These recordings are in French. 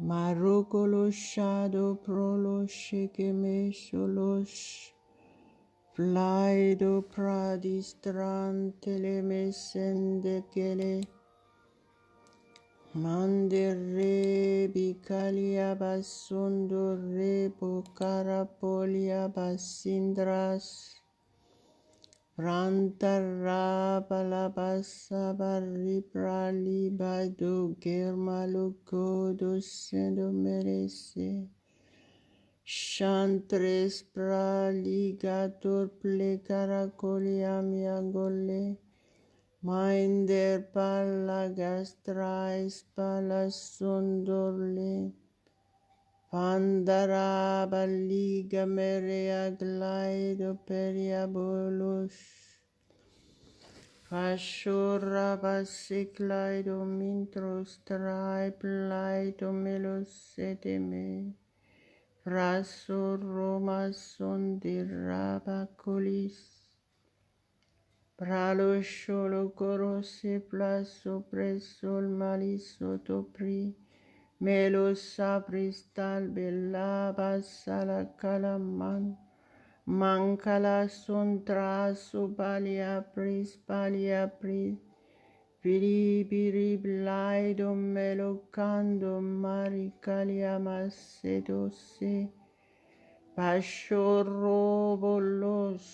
Marocolo shado prolo shekeme sholosh. Plaido pradistran telemesende kele. Mandere bicalia basundo rebo carapolia basindras. Prantara balabasa barripra libado germaluco docendo merece. Chantres pra ligator ple caracolia miagole. Minder pala gastrais pala sondorle. Pandara baliga merea glaido periabolus. Fashora basiclaido mintros traiplaido melos eteme. Fraso Roma son di rabacolis. Pralo sciolo corose plaso presso il malisotto pri. Melo sapristal bella bassa la calaman. Mancala son traso balia pris. Piribiri blaido melocando maricalia macedose. Pashorro bolos.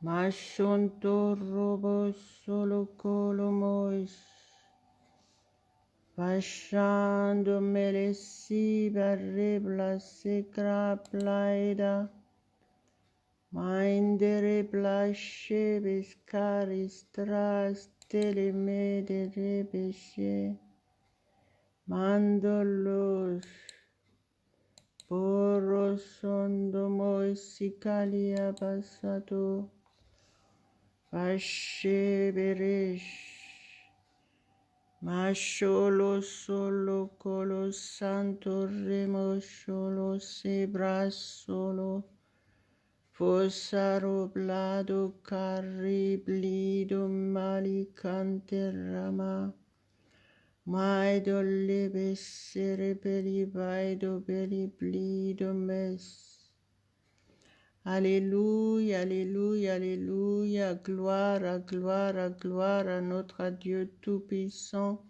Mashonto robo solo colomois. Pashando melesi barrebla secra plaida. Mindere blashe biscaris tras telemede rebeshe. Mandolos. Poros sondo moisicalia basato. Pashe beresh. Masholo solo colo santo remo solo sebra solo. Fosaro blado carri blido malicante rama. Maido lebe sere beli baido beli blido mes. Alléluia, alléluia, alléluia, gloire, gloire, gloire à notre Dieu Tout-Puissant,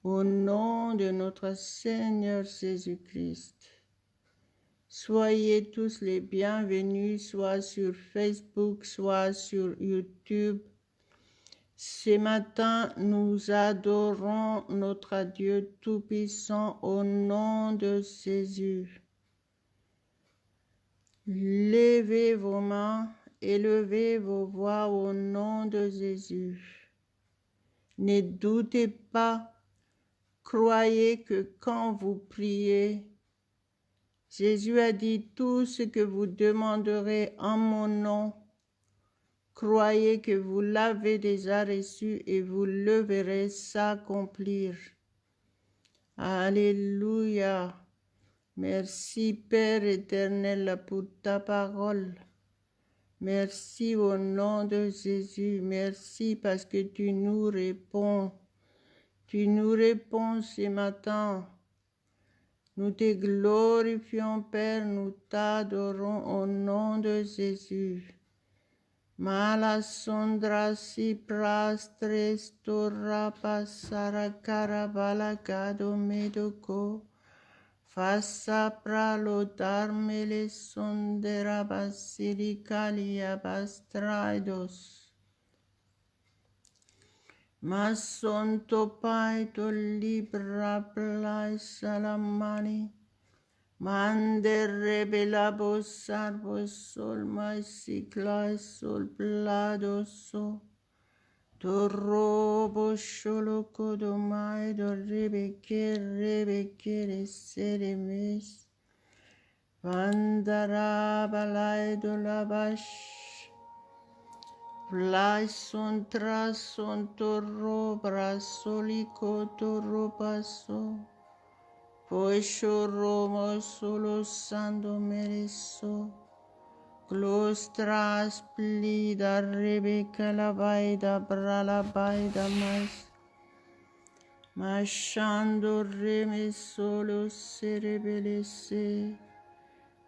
au nom de notre Seigneur Jésus-Christ. Soyez tous les bienvenus, soit sur Facebook, soit sur YouTube. Ce matin, nous adorons notre Dieu Tout-Puissant au nom de Jésus. Levez vos mains, élevez vos voix au nom de Jésus. Ne doutez pas, croyez que quand vous priez, Jésus a dit tout ce que vous demanderez en mon nom. Croyez que vous l'avez déjà reçu et vous le verrez s'accomplir. Alléluia. Merci Père éternel pour ta parole. Merci au nom de Jésus. Merci parce que tu nous réponds. Tu nous réponds ce matin. Nous te glorifions Père, nous t'adorons au nom de Jésus. Mala sondra si prastres torra passara carabala gado medoko. Fassa pralo darmele sondera basilicalia bastraidos. Masonto paito libra plai salamani. Mande rebelabo sarvo sol mai ciclai sol pladoso. Torrobo sholo kodomai do rebeke seremes. Vandara balai do labash. Plai son tras son torro brasolico torro paso. Poisho romo solo sando mereso. Glostras plida rebeca la baida brala baida mais. Machando reme solo cerebelese.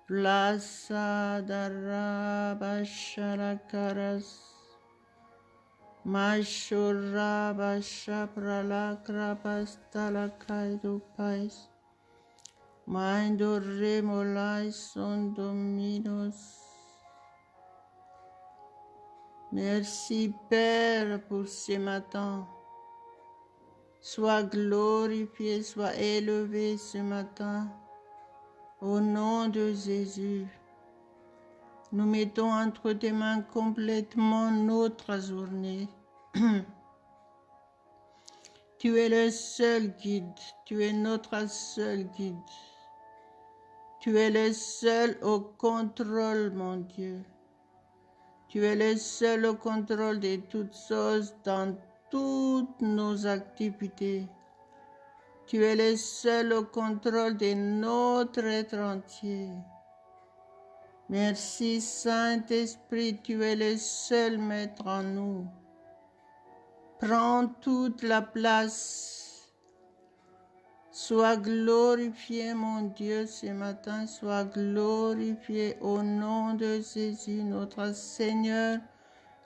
Plaza daraba shalakaras. Mashoraba shaprala krapastala kaido pais. Maindo remolai son dominos. Merci Père pour ce matin. Sois glorifié, sois élevé ce matin. Au nom de Jésus, nous mettons entre tes mains complètement notre journée. Tu es le seul guide, tu es notre seul guide. Tu es le seul au contrôle, mon Dieu. Tu es le seul au contrôle de toutes choses dans toutes nos activités. Tu es le seul au contrôle de notre être entier. Merci Saint-Esprit, tu es le seul maître en nous. Prends toute la place. Sois glorifié, mon Dieu, ce matin. Sois glorifié au nom de Jésus, notre Seigneur,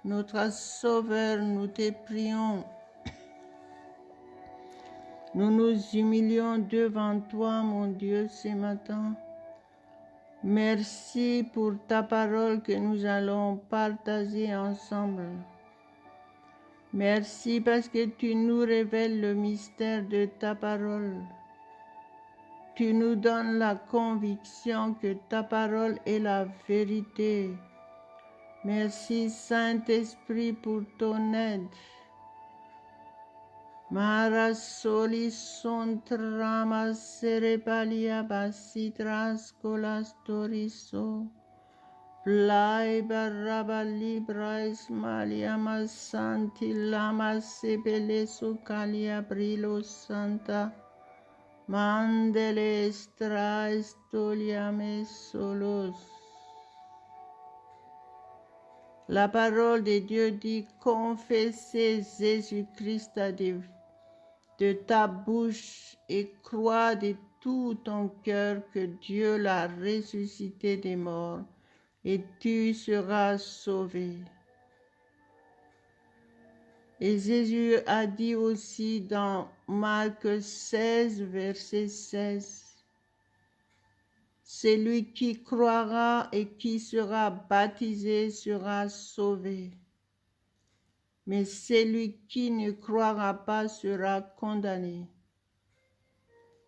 notre Sauveur. Nous te prions. Nous nous humilions devant toi, mon Dieu, ce matin. Merci pour ta parole que nous allons partager ensemble. Merci parce que tu nous révèles le mystère de ta parole. Tu nous donnes la conviction que ta parole est la vérité. Merci Saint-Esprit pour ton aide. Mara soli son trama cerebalia basitras colastoriso. Plai barraba librais maliama santi lama sebele sucalia brilo santa. Mandele estra estoliame solos. La parole de Dieu dit, confessez Jésus-Christ de ta bouche et crois de tout ton cœur que Dieu l'a ressuscité des morts et tu seras sauvé. Et Jésus a dit aussi dans Marc 16, verset 16, celui qui croira et qui sera baptisé sera sauvé. Mais celui qui ne croira pas sera condamné.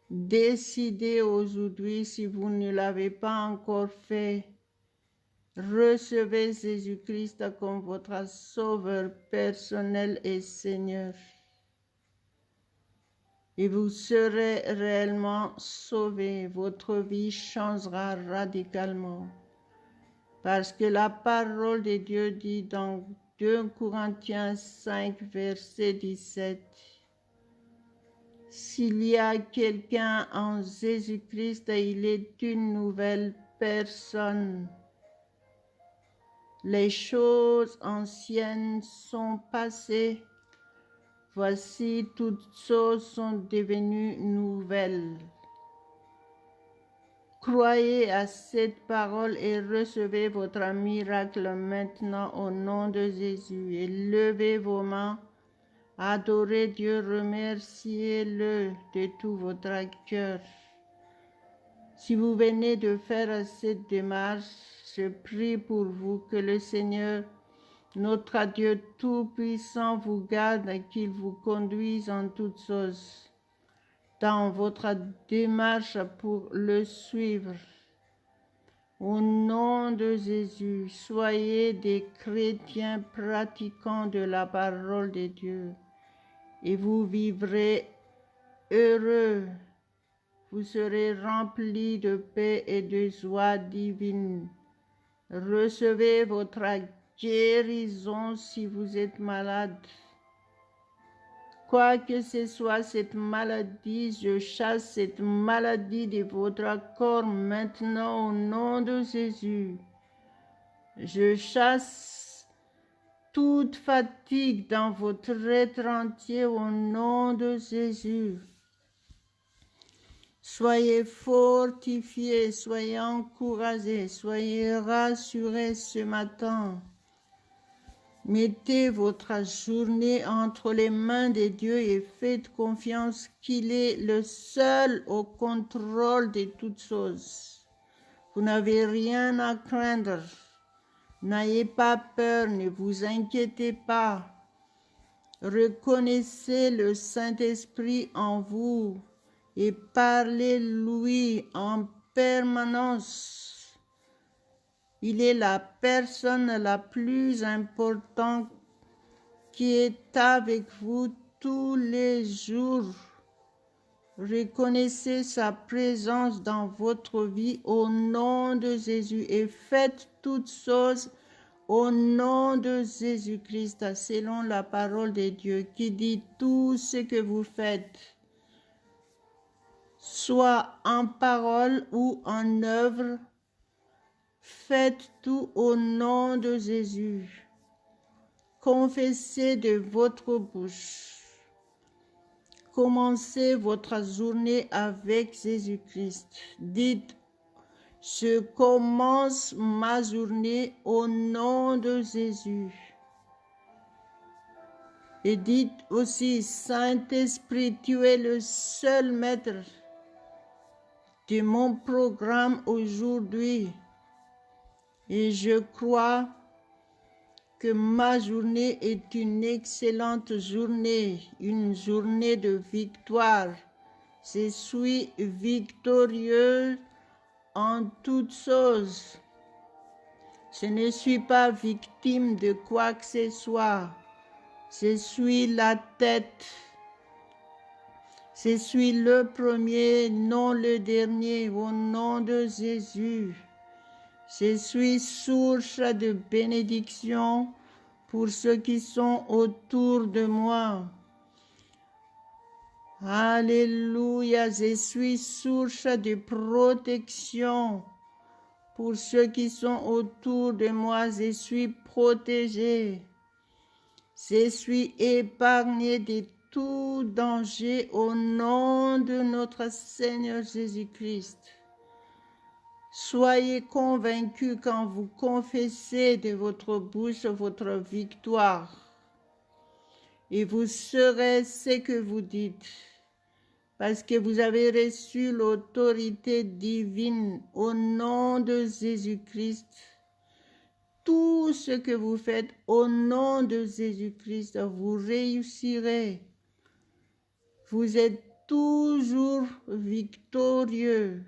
Décidez aujourd'hui, si vous ne l'avez pas encore fait, recevez Jésus-Christ comme votre Sauveur personnel et Seigneur. Et vous serez réellement sauvés. Votre vie changera radicalement. Parce que la parole de Dieu dit dans 2 Corinthiens 5, verset 17, « S'il y a quelqu'un en Jésus-Christ, il est une nouvelle personne. Les choses anciennes sont passées. Voici, toutes choses sont devenues nouvelles. » Croyez à cette parole et recevez votre miracle maintenant au nom de Jésus. Et levez vos mains, adorez Dieu, remerciez-le de tout votre cœur. Si vous venez de faire cette démarche, je prie pour vous que le Seigneur, notre Dieu Tout-Puissant, vous garde et qu'il vous conduise en toutes choses dans votre démarche pour le suivre. Au nom de Jésus, soyez des chrétiens pratiquants de la parole de Dieu et vous vivrez heureux. Vous serez remplis de paix et de joie divine. Recevez votre guérison si vous êtes malade. Quoi que ce soit cette maladie, je chasse cette maladie de votre corps maintenant au nom de Jésus. Je chasse toute fatigue dans votre être entier au nom de Jésus. Soyez fortifiés, soyez encouragés, soyez rassurés ce matin. Mettez votre journée entre les mains de Dieu et faites confiance qu'il est le seul au contrôle de toutes choses. Vous n'avez rien à craindre. N'ayez pas peur, ne vous inquiétez pas. Reconnaissez le Saint-Esprit en vous et parlez-lui en permanence. Il est la personne la plus importante qui est avec vous tous les jours. Reconnaissez sa présence dans votre vie au nom de Jésus et faites toutes choses au nom de Jésus-Christ, selon la parole de Dieu qui dit tout ce que vous faites, soit en parole ou en œuvre, faites tout au nom de Jésus. Confessez de votre bouche. Commencez votre journée avec Jésus-Christ. Dites, je commence ma journée au nom de Jésus. Et dites aussi, Saint-Esprit, tu es le seul maître de mon programme aujourd'hui. Et je crois que ma journée est une excellente journée, une journée de victoire. Je suis victorieux en toutes choses. Je ne suis pas victime de quoi que ce soit. Je suis la tête. Je suis le premier, non le dernier, au nom de Jésus. Je suis source de bénédiction pour ceux qui sont autour de moi. Alléluia, je suis source de protection pour ceux qui sont autour de moi. Je suis protégé. Je suis épargné de tout danger au nom de notre Seigneur Jésus-Christ. Soyez convaincus quand vous confessez de votre bouche votre victoire. Et vous saurez ce que vous dites, parce que vous avez reçu l'autorité divine au nom de Jésus-Christ. Tout ce que vous faites au nom de Jésus-Christ, vous réussirez. Vous êtes toujours victorieux.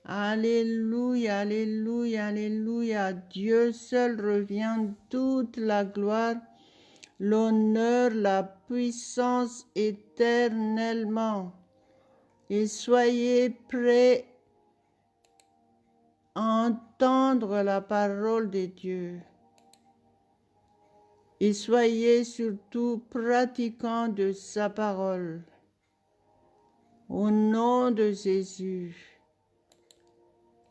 Alléluia, alléluia, alléluia. Dieu seul revient toute la gloire, l'honneur, la puissance éternellement. Et soyez prêts à entendre la parole de Dieu. Et soyez surtout pratiquants de sa parole. Au nom de Jésus.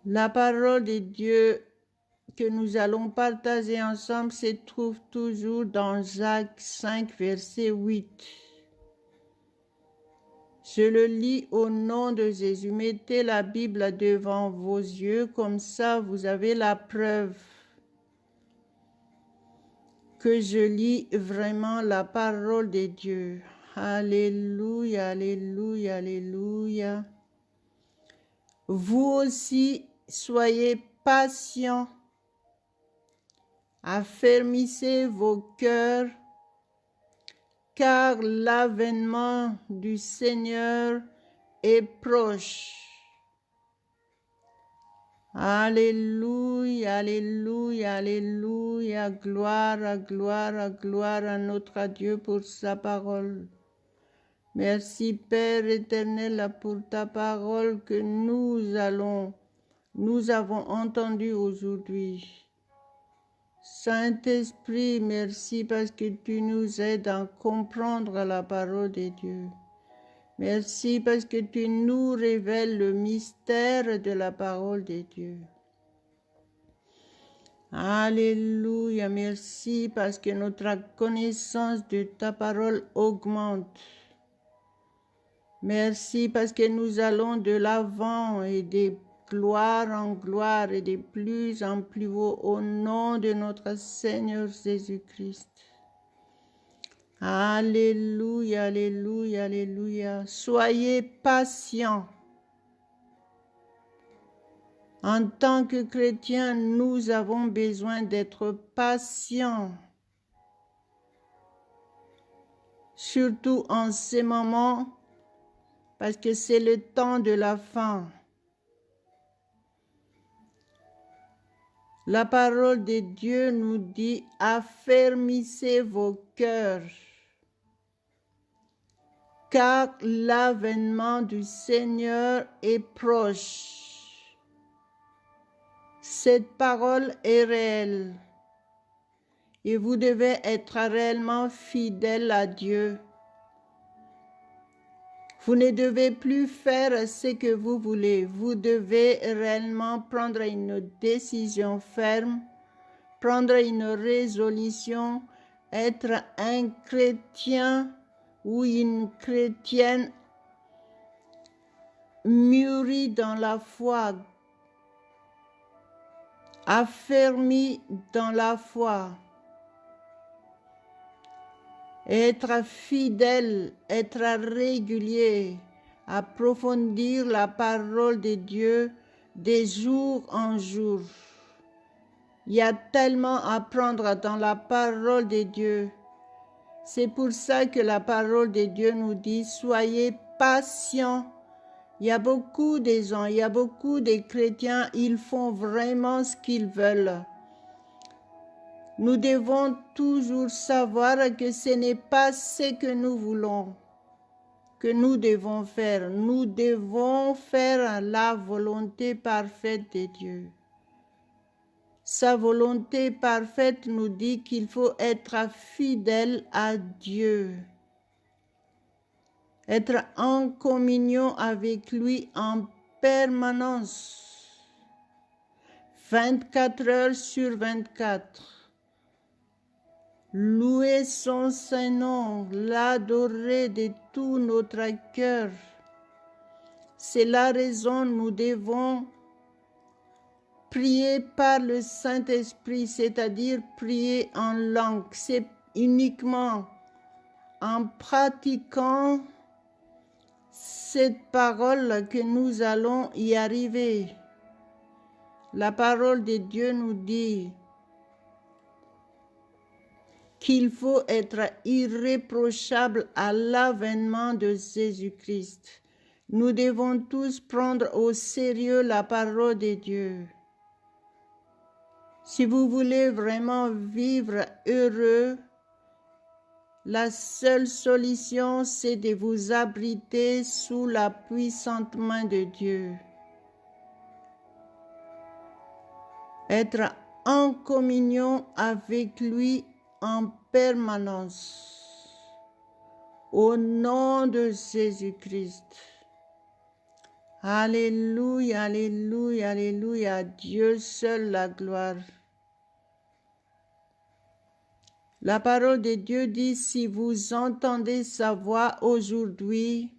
La parole de Dieu que nous allons partager ensemble se trouve toujours dans Jacques 5, verset 8. Je le lis au nom de Jésus. Mettez la Bible devant vos yeux, comme ça vous avez la preuve que je lis vraiment la parole de Dieu. Alléluia, alléluia, alléluia. Vous aussi, soyez patients. Affermissez vos cœurs, car l'avènement du Seigneur est proche. Alléluia, alléluia, alléluia, gloire, gloire, gloire à notre Dieu pour sa parole. Merci Père éternel pour ta parole que nous avons entendue aujourd'hui. Saint-Esprit, merci parce que tu nous aides à comprendre la parole de Dieu. Merci parce que tu nous révèles le mystère de la parole de Dieu. Alléluia, merci parce que notre connaissance de ta parole augmente. Merci parce que nous allons de l'avant et de gloire en gloire et de plus en plus haut au nom de notre Seigneur Jésus-Christ. Alléluia, alléluia, alléluia. Soyez patients. En tant que chrétiens, nous avons besoin d'être patients. Surtout en ces moments, parce que c'est le temps de la fin. La parole de Dieu nous dit, affermissez vos cœurs, car l'avènement du Seigneur est proche. Cette parole est réelle et vous devez être réellement fidèle à Dieu. Vous ne devez plus faire ce que vous voulez. Vous devez réellement prendre une décision ferme, prendre une résolution, être un chrétien ou une chrétienne mûrie dans la foi, affermie dans la foi. Être fidèle, être régulier, approfondir la parole de Dieu de jour en jour. Il y a tellement à apprendre dans la parole de Dieu. C'est pour ça que la parole de Dieu nous dit, soyez patients. Il y a beaucoup de gens, il y a beaucoup de chrétiens, ils font vraiment ce qu'ils veulent. Nous devons toujours savoir que ce n'est pas ce que nous voulons, que nous devons faire. Nous devons faire la volonté parfaite de Dieu. Sa volonté parfaite nous dit qu'il faut être fidèle à Dieu, être en communion avec lui en permanence, 24 heures sur 24. Louer son Saint-Nom, l'adorer de tout notre cœur. C'est la raison nous devons prier par le Saint-Esprit, c'est-à-dire prier en langue. C'est uniquement en pratiquant cette parole que nous allons y arriver. La parole de Dieu nous dit qu'il faut être irréprochable à l'avènement de Jésus-Christ. Nous devons tous prendre au sérieux la parole de Dieu. Si vous voulez vraiment vivre heureux, la seule solution, c'est de vous abriter sous la puissante main de Dieu. Être en communion avec lui en permanence. Au nom de Jésus-Christ. Alléluia, alléluia, alléluia. À Dieu seul la gloire. La parole de Dieu dit, si vous entendez sa voix aujourd'hui,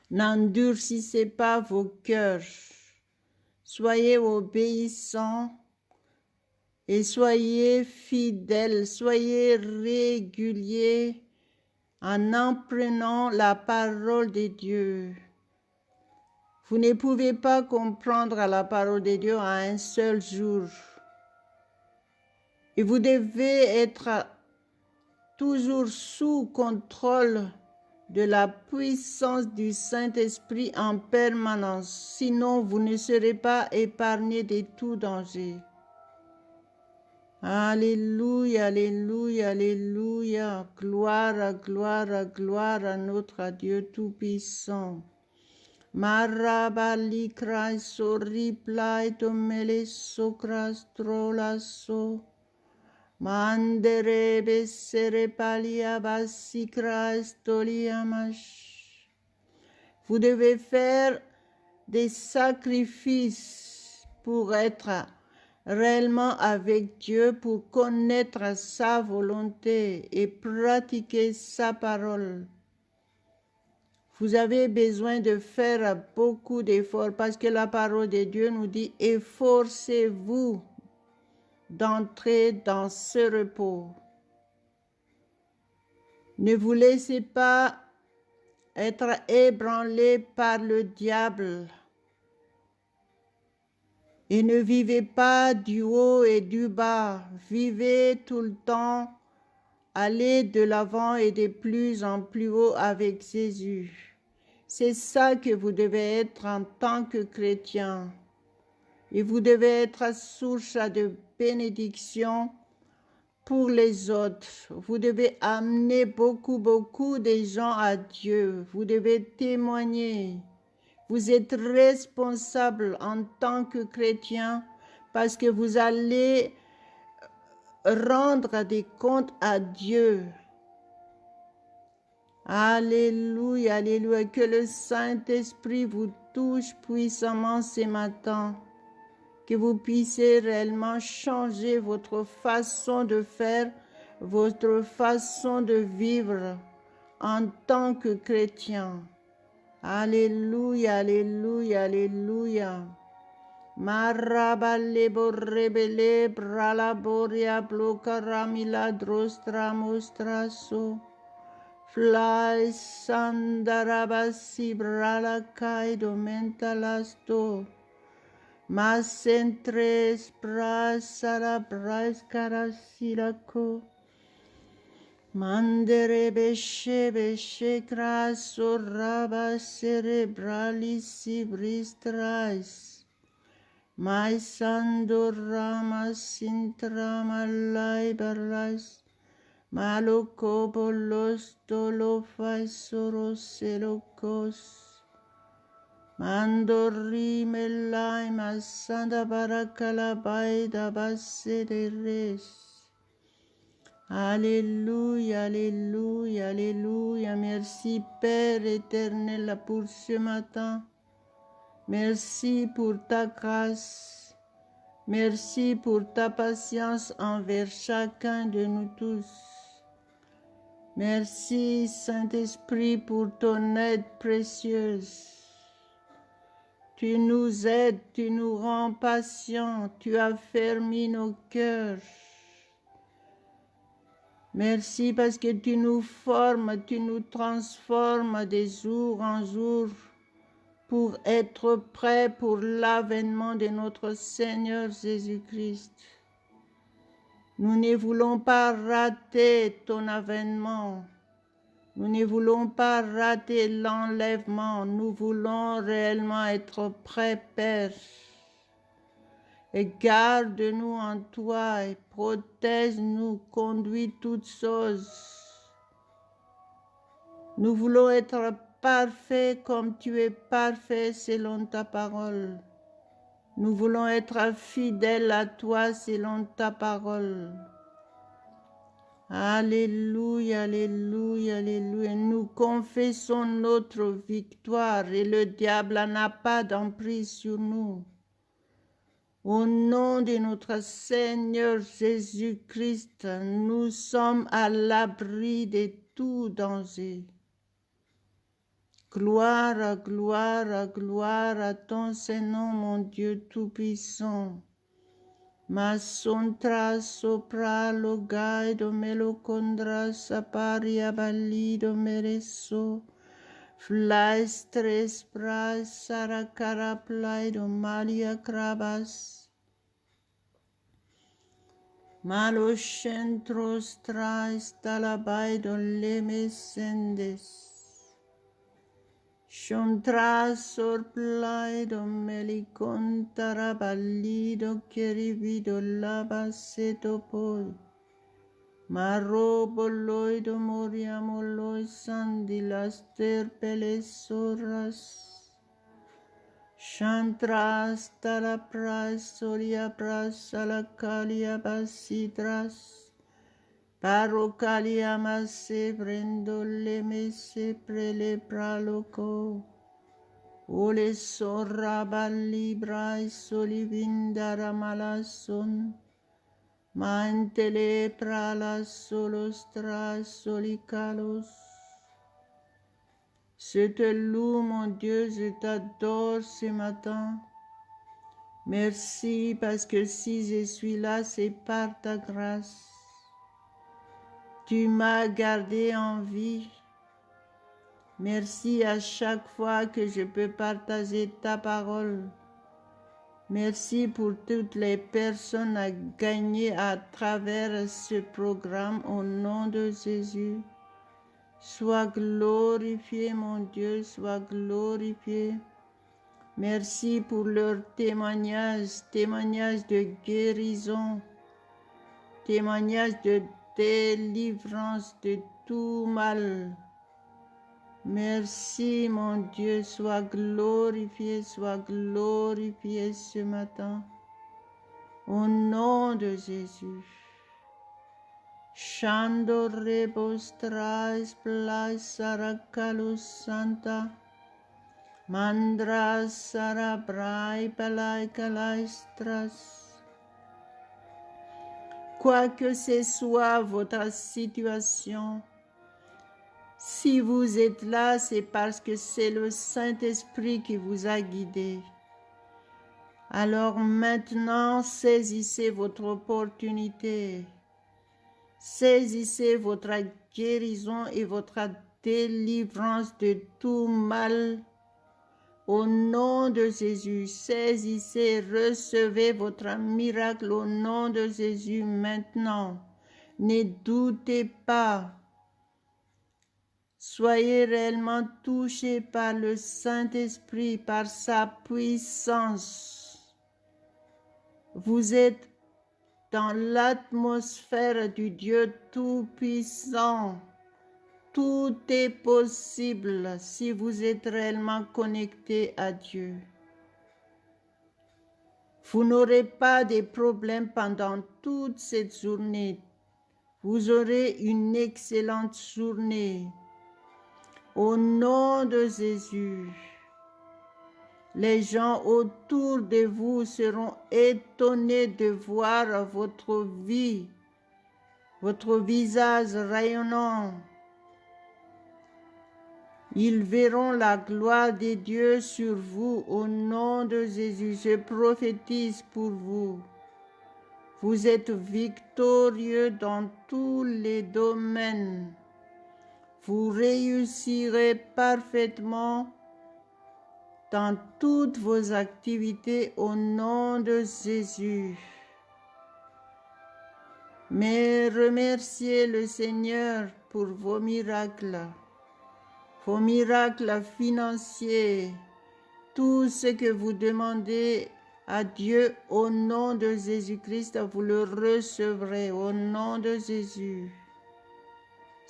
n'endurcissez pas vos cœurs. Soyez obéissants et soyez fidèles, soyez réguliers en apprenant la parole de Dieu. Vous ne pouvez pas comprendre la parole de Dieu en un seul jour. Et vous devez être toujours sous contrôle de la puissance du Saint-Esprit en permanence. Sinon, vous ne serez pas épargnés de tout danger. Alléluia, alléluia, alléluia. Gloire, gloire, gloire à notre Dieu Tout-Puissant. Marabali Christo riplai tomele socrastrolaso. Mandere bessere palia bassi Christoliamash. Vous devez faire des sacrifices pour être réellement avec Dieu pour connaître sa volonté et pratiquer sa parole. Vous avez besoin de faire beaucoup d'efforts parce que la parole de Dieu nous dit « Efforcez-vous d'entrer dans ce repos ». Ne vous laissez pas être ébranlé par le diable et ne vivez pas du haut et du bas. Vivez tout le temps, allez de l'avant et de plus en plus haut avec Jésus. C'est ça que vous devez être en tant que chrétien. Et vous devez être source de bénédiction pour les autres. Vous devez amener beaucoup de gens à Dieu. Vous devez témoigner. Vous êtes responsable en tant que chrétien parce que vous allez rendre des comptes à Dieu. Alléluia, alléluia. Que le Saint-Esprit vous touche puissamment ce matin. Que vous puissiez réellement changer votre façon de faire, votre façon de vivre en tant que chrétien. Alléluia, alléluia, alléluia. Marabale borrebele bralaboria blocaramila drostra mostraso. Fly sandarabasi bralakai domentalasto. Masentres brasara brascarasiraco. Mandere beshe crasso raba cerebralis bristrais. My sandorama sintrama laibaras. Malocobolos dolofaisoros celocos. Mandorri melai masanda barakalabai da basse de res. Alléluia, alléluia, alléluia. Merci Père éternel pour ce matin. Merci pour ta grâce. Merci pour ta patience envers chacun de nous tous. Merci Saint-Esprit pour ton aide précieuse. Tu nous aides, tu nous rends patients, tu affermis nos cœurs. Merci parce que tu nous formes, tu nous transformes de jour en jour pour être prêts pour l'avènement de notre Seigneur Jésus-Christ. Nous ne voulons pas rater ton avènement. Nous ne voulons pas rater l'enlèvement. Nous voulons réellement être prêts, Père. Et garde-nous en toi et protège-nous, conduis toutes choses. Nous voulons être parfaits comme tu es parfait selon ta parole. Nous voulons être fidèles à toi selon ta parole. Alléluia, alléluia, alléluia. Nous confessons notre victoire et le diable n'a pas d'emprise sur nous. Au nom de notre Seigneur Jésus-Christ, nous sommes à l'abri de tout danger. Gloire, gloire, gloire à ton Saint-Nom, mon Dieu Tout-Puissant. Masontra sopra logaido melocondra saparia balido mereso. Flaistres pras saracara plaido malia crabas. Malo centros trais talabaido lemesendes. Shontras sorplaido melicontara ballido cherivido labaseto poi. Maroboloido moriamoloi sandilaster pelesoras. Chantras tala pras solia pras alacalia basidras. Parocalia masse prendo le messe prele praloco. Ole sorrabalibra solivindara malason. Mantele prala solostra solicalos. Je te loue, mon Dieu, je t'adore ce matin. Merci parce que si je suis là, c'est par ta grâce. Tu m'as gardé en vie. Merci à chaque fois que je peux partager ta parole. Merci pour toutes les personnes à gagner à travers ce programme au nom de Jésus. Sois glorifié, mon Dieu, sois glorifié. Merci pour leur témoignage de guérison, témoignage de délivrance de tout mal. Merci, mon Dieu, sois glorifié ce matin. Au nom de Jésus. Shando rebos trais plais saracalus santa. Mandra sarabrai palai calaistras. Quoi que ce soit votre situation, si vous êtes là, c'est parce que c'est le Saint-Esprit qui vous a guidé. Alors maintenant, saisissez votre opportunité. Saisissez votre guérison et votre délivrance de tout mal. Au nom de Jésus, saisissez, recevez votre miracle au nom de Jésus maintenant. Ne doutez pas. Soyez réellement touchés par le Saint-Esprit, par sa puissance. Vous êtes dans l'atmosphère du Dieu Tout-Puissant. Tout est possible si vous êtes réellement connecté à Dieu. Vous n'aurez pas de problèmes pendant toute cette journée. Vous aurez une excellente journée. Au nom de Jésus, les gens autour de vous seront étonnés de voir votre vie, votre visage rayonnant. Ils verront la gloire de Dieu sur vous au nom de Jésus. Je prophétise pour vous. Vous êtes victorieux dans tous les domaines. Vous réussirez parfaitement dans toutes vos activités au nom de Jésus. Mais remerciez le Seigneur pour vos miracles financiers, tout ce que vous demandez à Dieu au nom de Jésus-Christ, vous le recevrez au nom de Jésus.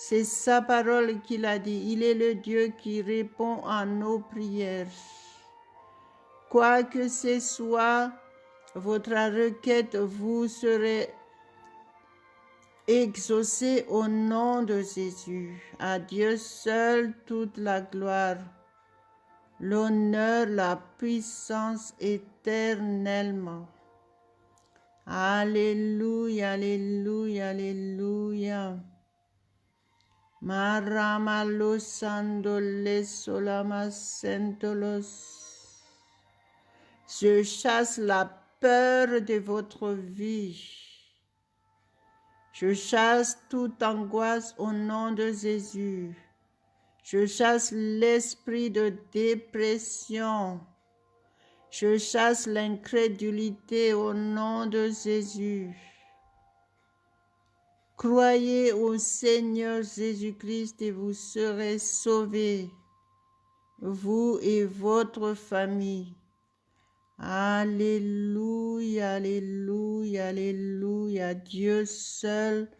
C'est sa parole qu'il a dit. Il est le Dieu qui répond à nos prières. Quoi que ce soit, votre requête vous serez exaucée au nom de Jésus. À Dieu seul toute la gloire, l'honneur, la puissance éternellement. Alléluia, alléluia, alléluia. Maramalo sandoles solama sentolos. Je chasse la peur de votre vie. Je chasse toute angoisse au nom de Jésus. Je chasse l'esprit de dépression. Je chasse l'incrédulité au nom de Jésus. Croyez au Seigneur Jésus-Christ et vous serez sauvés, vous et votre famille. Alléluia, alléluia, alléluia. Dieu seul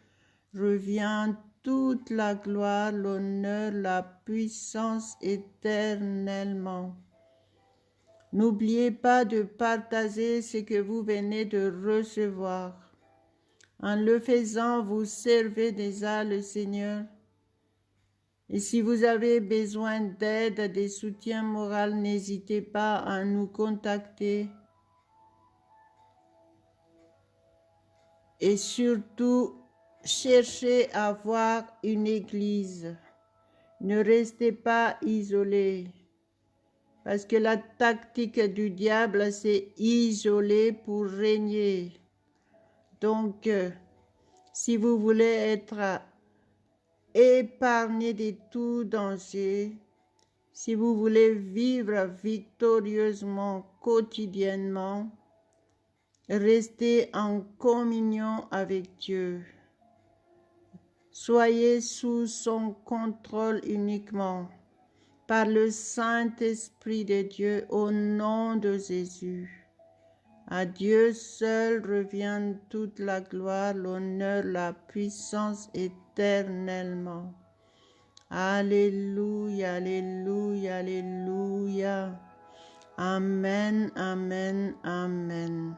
revient toute la gloire, l'honneur, la puissance éternellement. N'oubliez pas de partager ce que vous venez de recevoir. En le faisant, vous servez déjà le Seigneur Et si vous avez besoin d'aide, des soutiens moraux, n'hésitez pas à nous contacter. Et surtout, cherchez à voir une église. Ne restez pas isolés. Parce que la tactique du diable, c'est isoler pour régner. Donc, si vous voulez être épargné de tout danger, si vous voulez vivre victorieusement, quotidiennement, restez en communion avec Dieu. Soyez sous son contrôle uniquement, par le Saint-Esprit de Dieu, au nom de Jésus. À Dieu seul revient toute la gloire, l'honneur, la puissance éternellement. Alléluia, alléluia, alléluia. Amen, amen, amen.